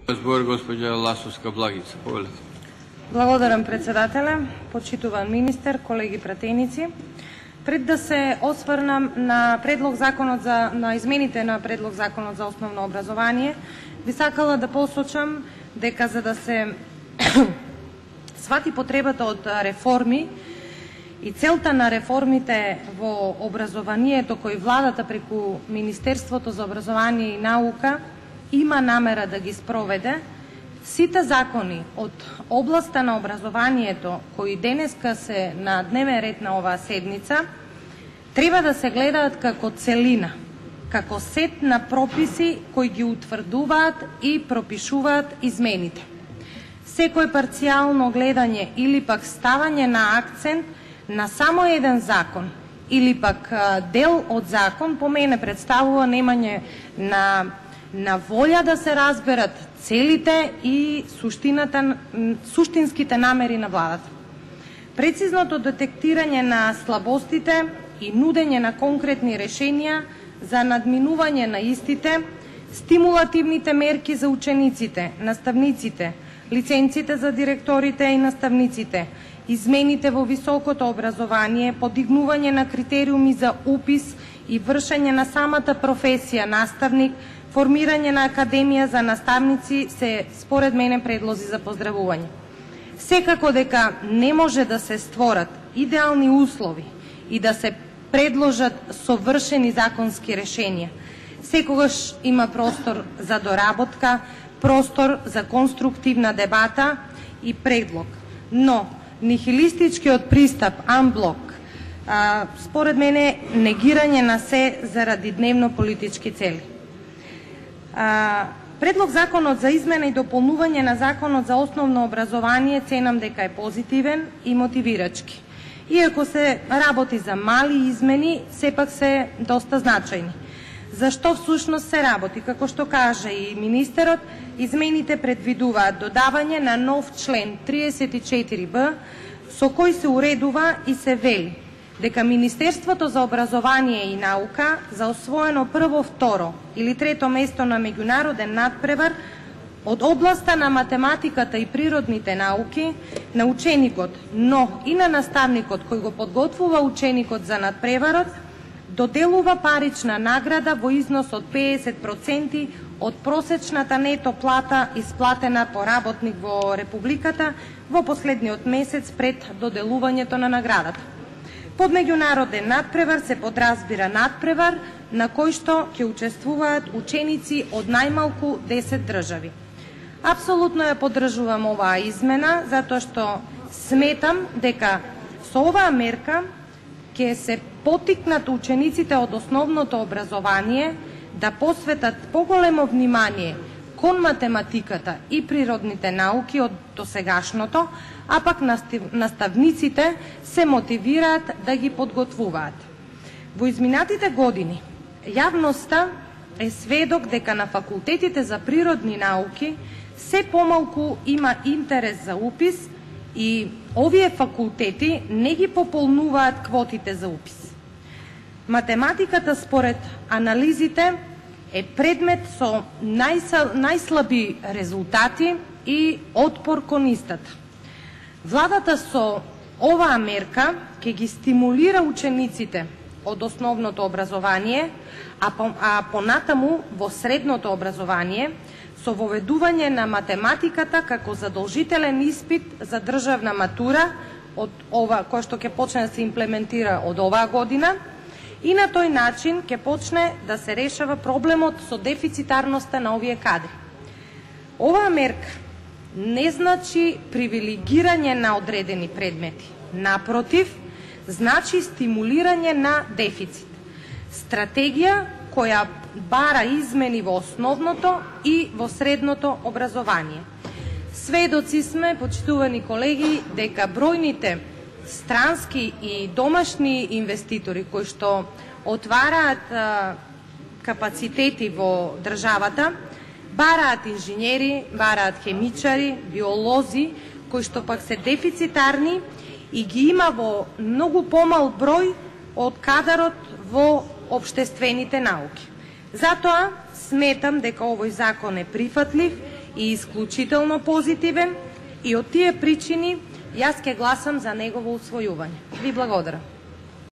Збор госпоѓа Ласовска Благица. Повелете. Благодарам, председателе, почитуван министер, колеги пратеници. Пред да се осврнам на на измените на предлог законот за основно образование, би сакала да посочам дека за да се свати потребата од реформи и целта на реформите во образованието кои владата преку Министерството за образование и наука има намера да ги спроведе, сите закони од областа на образованието кои денеска се на дневен ред на оваа седница треба да се гледаат како целина, како сет на прописи кои ги утврдуваат и пропишуваат измените. Секој парцијално гледање или пак ставање на акцент на само еден закон или пак дел од закон по мене представува немање на волја да се разберат целите и суштинските намери на владата. Прецизното детектирање на слабостите и нудење на конкретни решенија за надминување на истите, стимулативните мерки за учениците, наставниците, лиценците за директорите и наставниците, измените во високото образование, подигнување на критериуми за упис и вршење на самата професија наставник, формирање на академија за наставници се според мене предлози за поздравување. Секако дека не може да се створат идеални услови и да се предложат совршени законски решенија. Секогаш има простор за доработка, простор за конструктивна дебата и предлог. Но нихилистичкиот пристап амблок според мене негирање на се заради дневно политички цели. Предлог законот за измена и дополнување на законот за основно образование ценам дека е позитивен и мотивирачки. Иако се работи за мали измени, сепак се доста значајни. Зашто всушност се работи? Како што каже и министерот, измените предвидуваат додавање на нов член 34б со кој се уредува и се вели дека Министерството за образование и наука за освоено прво, второ или трето место на меѓународен надпревар од областа на математиката и природните науки на ученикот, но и на наставникот кој го подготвува ученикот за надпреварот, доделува парична награда во износ од 50% од просечната нето плата исплатена по работник во Републиката во последниот месец пред доделувањето на наградата. Под меѓународен надпревар се подразбира надпревар на кој што ќе учествуваат ученици од најмалку 10 држави. Апсолутно ја поддржувам оваа измена, затоа што сметам дека со оваа мерка ќе се поттикнат учениците од основното образование да посветат поголемо внимание кон математиката и природните науки од досегашното, а пак наставниците се мотивираат да ги подготвуваат. Во изминатите години јавноста е сведок дека на факултетите за природни науки се помалку има интерес за упис и овие факултети не ги пополнуваат квотите за упис. Математиката според анализите е предмет со најслаби резултати и отпор кон истата. Владата со оваа мерка ќе ги стимулира учениците од основното образование, а понатаму во средното образование со воведување на математиката како задолжителен испит за државна матура од ова кој што ќе почне да се имплементира од оваа година, и на тој начин ќе почне да се решава проблемот со дефицитарноста на овие кадри. Оваа мерка не значи привилегирање на одредени предмети. Напротив, значи стимулирање на дефицит. Стратегија која бара измени во основното и во средното образование. Сведоци сме, почитувани колеги, дека бројните странски и домашни инвеститори кои што отвараат капацитети во државата, бараат инженери, бараат хемичари, биолози, кои што пак се дефицитарни и ги има во многу помал број од кадарот во општествените науки. Затоа сметам дека овој закон е прифатлив и исклучително позитивен и од тие причини јас ќе гласам за негово усвојување. Ви благодарам.